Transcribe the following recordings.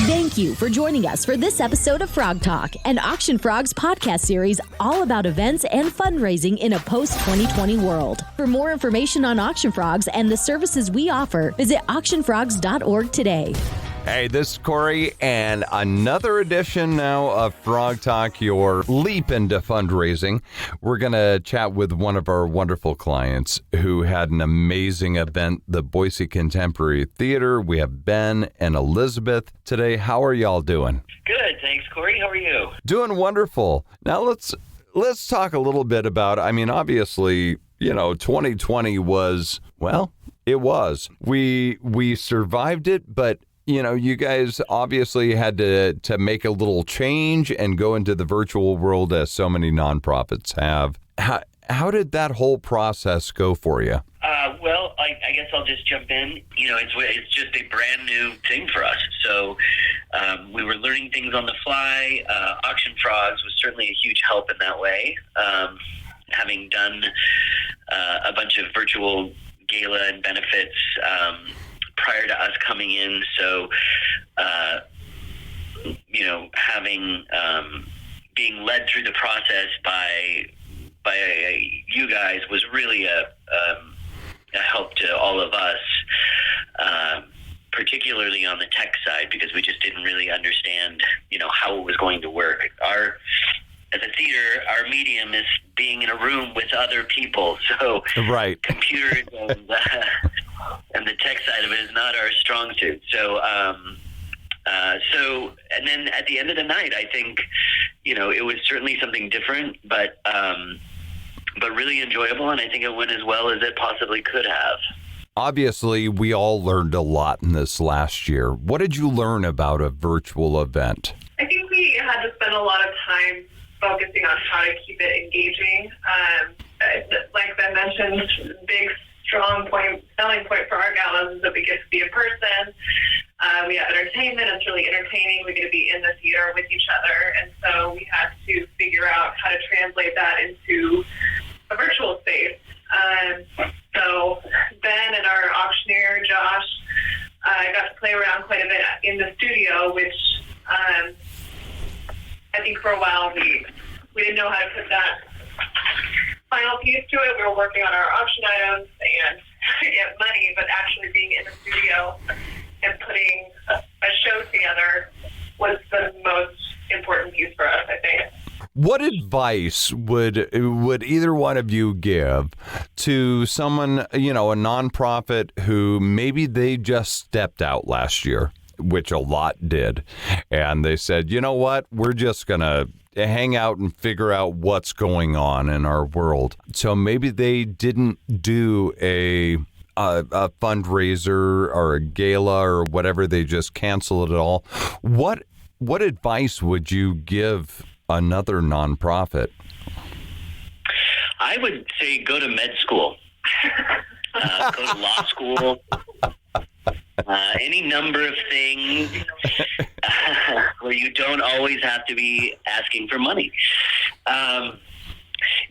Thank you for joining us for this episode of Frog Talk, an Auction Frogs podcast series all about events and fundraising in a post-2020 world. For more information on Auction Frogs and the services we offer, visit auctionfrogs.org today. Hey, this is Corey, and another edition now of Frog Talk, your leap into fundraising. We're going to chat with one of our wonderful clients who had an amazing event, the Boise Contemporary Theater. We have Ben and Elizabeth today. How are y'all doing? Good, thanks, Corey. How are you? Doing wonderful. Now, let's talk a little bit about, obviously, 2020 was, well, it was. We survived it, but you guys obviously had to make a little change and go into the virtual world as so many nonprofits have. How did that whole process go for you? Well, I guess I'll just jump in. It's just a brand new thing for us. So we were learning things on the fly. Auction Frogs was certainly a huge help in that way. Having done a bunch of virtual gala and benefits prior to us coming in, so having being led through the process by you guys was really a help to all of us, particularly on the tech side, because we just didn't really understand how it was going to work. As a theater, our medium is being in a room with other people, so right. Computers and the tech side of it is not our strong suit. So, and then at the end of the night, I think, it was certainly something different, but really enjoyable, and I think it went as well as it possibly could have. Obviously, we all learned a lot in this last year. What did you learn about a virtual event? I think we had to spend a lot of time focusing on how to keep it engaging. Like Ben mentioned, big strong selling point for our galas is that we get to be in person. We have entertainment. It's really entertaining. We get to be in the theater with each other. And so we had to figure out how to translate that into a virtual space. So Ben and our auctioneer, Josh, got to play around quite a bit in the studio, which I think for a while we didn't know how to put that final piece to it. We were working on our auction items and get money, but actually being in the studio and putting a show together was the most important piece for us, I think. What advice would either one of you give to someone, a nonprofit who maybe they just stepped out last year, which a lot did, and they said, you know what, we're just going to hang out and figure out what's going on in our world. So maybe they didn't do a fundraiser or a gala or whatever. They just canceled it all. What advice would you give another nonprofit? I would say go to med school, go to law school, any number of things where you don't always have to be asking for money.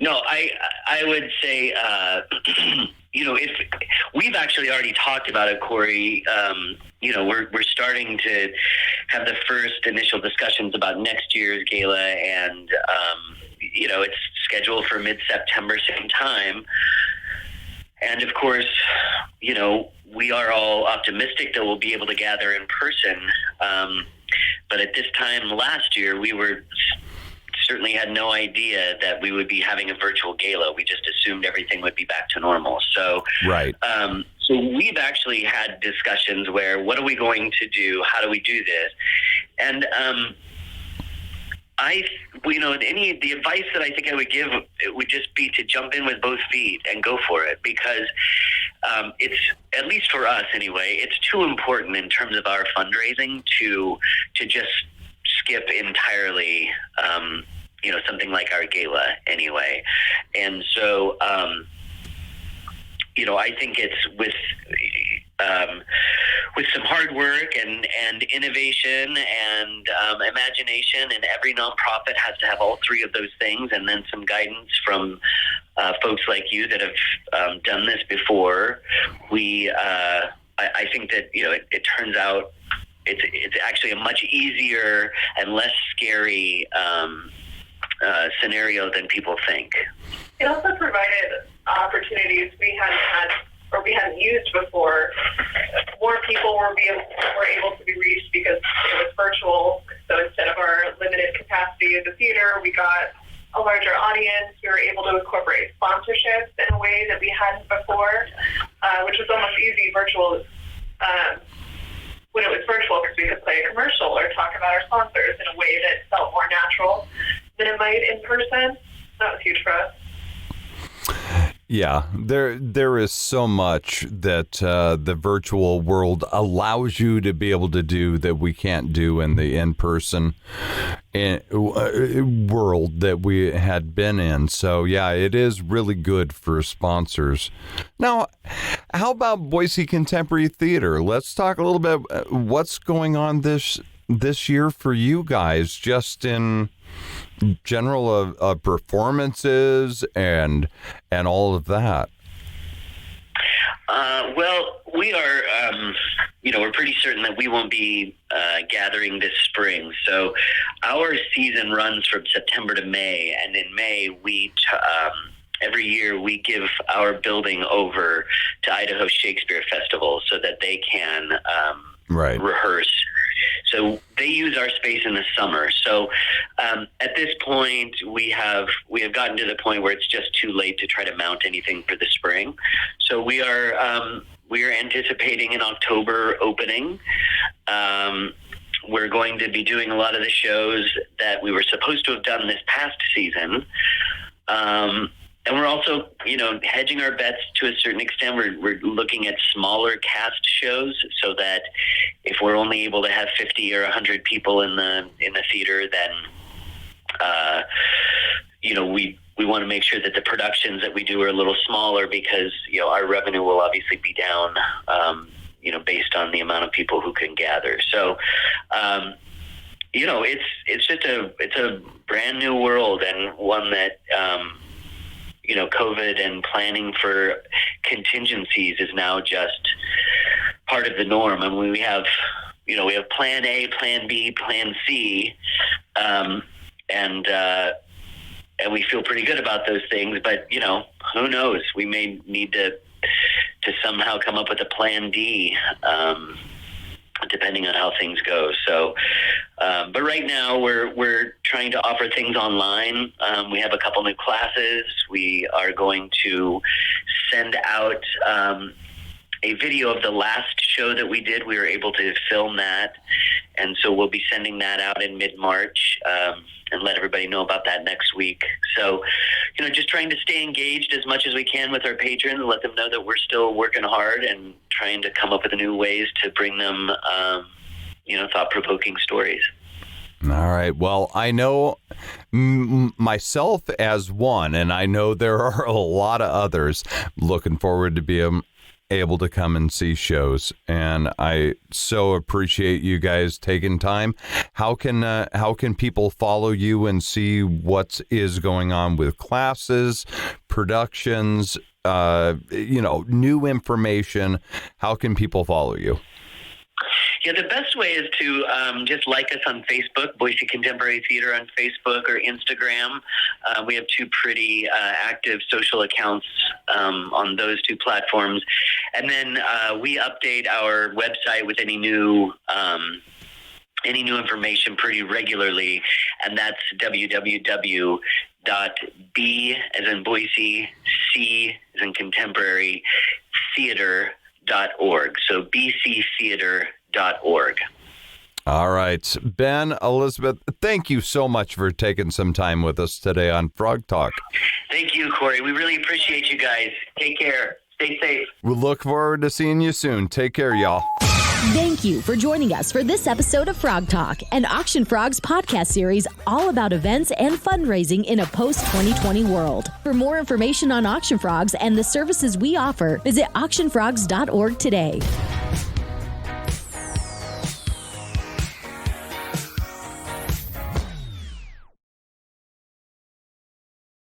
No, I would say, if we've actually already talked about it, Corey, we're starting to have the first initial discussions about next year's gala, and, it's scheduled for mid-September, same time. And of course, we are all optimistic that we'll be able to gather in person. But at this time last year, we certainly had no idea that we would be having a virtual gala. We just assumed everything would be back to normal. So, right. So we've actually had discussions where, what are we going to do? How do we do this? And, the advice that I think I would give, it would just be to jump in with both feet and go for it, because it's, at least for us anyway, it's too important in terms of our fundraising to just skip entirely, something like our gala anyway. And so, I think it's with some hard work and innovation and imagination, and every nonprofit has to have all three of those things, and then some guidance from folks like you that have done this before. I think that it turns out it's actually a much easier and less scary scenario than people think. It also provided opportunities we hadn't had or we hadn't used before. More people were able to be reached because it was virtual. So instead of our limited capacity as a theater, we got a larger audience. We were able to incorporate sponsorships in a way that we hadn't before, which was almost easy virtual when it was virtual, because we could play a commercial or talk about our sponsors in a way that felt more natural than it might in person. That was huge for us. Yeah, there is so much that the virtual world allows you to be able to do that we can't do in the in-person world that we had been in. So, yeah, it is really good for sponsors. Now, how about Boise Contemporary Theater? Let's talk a little bit what's going on this year for you guys, just in general of performances and all of that. Well, we are, we're pretty certain that we won't be gathering this spring. So our season runs from September to May, and in May every year we give our building over to Idaho Shakespeare Festival so that they can rehearse. So they use our space in the summer. So at this point, we have gotten to the point where it's just too late to try to mount anything for the spring. So we are anticipating an October opening. We're going to be doing a lot of the shows that we were supposed to have done this past season. And we're also, hedging our bets to a certain extent. We're looking at smaller cast shows so that if we're only able to have 50 or 100 people in the theater, then, we want to make sure that the productions that we do are a little smaller because, our revenue will obviously be down, based on the amount of people who can gather. So, it's a brand new world, and one that, COVID and planning for contingencies is now just part of the norm. And we have plan A, plan B, plan C, and we feel pretty good about those things, but who knows? We may need to somehow come up with a plan D, depending on how things go. So, but right now we're trying to offer things online. We have a couple new classes. We are going to send out a video of the last show that we did. We were able to film that, and so we'll be sending that out in mid-March and let everybody know about that next week. So, just trying to stay engaged as much as we can with our patrons and let them know that we're still working hard and trying to come up with new ways to bring them, thought-provoking stories. All right. Well, I know myself as one, and I know there are a lot of others looking forward to being able to come and see shows, and I so appreciate you guys taking time. How can people follow you and see what is going on with classes, productions, new information? How can people follow you? Yeah, the best way is to just like us on Facebook, Boise Contemporary Theater on Facebook or Instagram. We have two pretty active social accounts on those two platforms. And then we update our website with any new information pretty regularly, and that's www.b as in Boise, C as in contemporary, theater.org. So bctheater.org. All right. Ben, Elizabeth, thank you so much for taking some time with us today on Frog Talk. Thank you, Corey. We really appreciate you guys. Take care. Stay safe. We look forward to seeing you soon. Take care, y'all. Thank you for joining us for this episode of Frog Talk, an Auction Frogs podcast series all about events and fundraising in a post-2020 world. For more information on Auction Frogs and the services we offer, visit auctionfrogs.org today.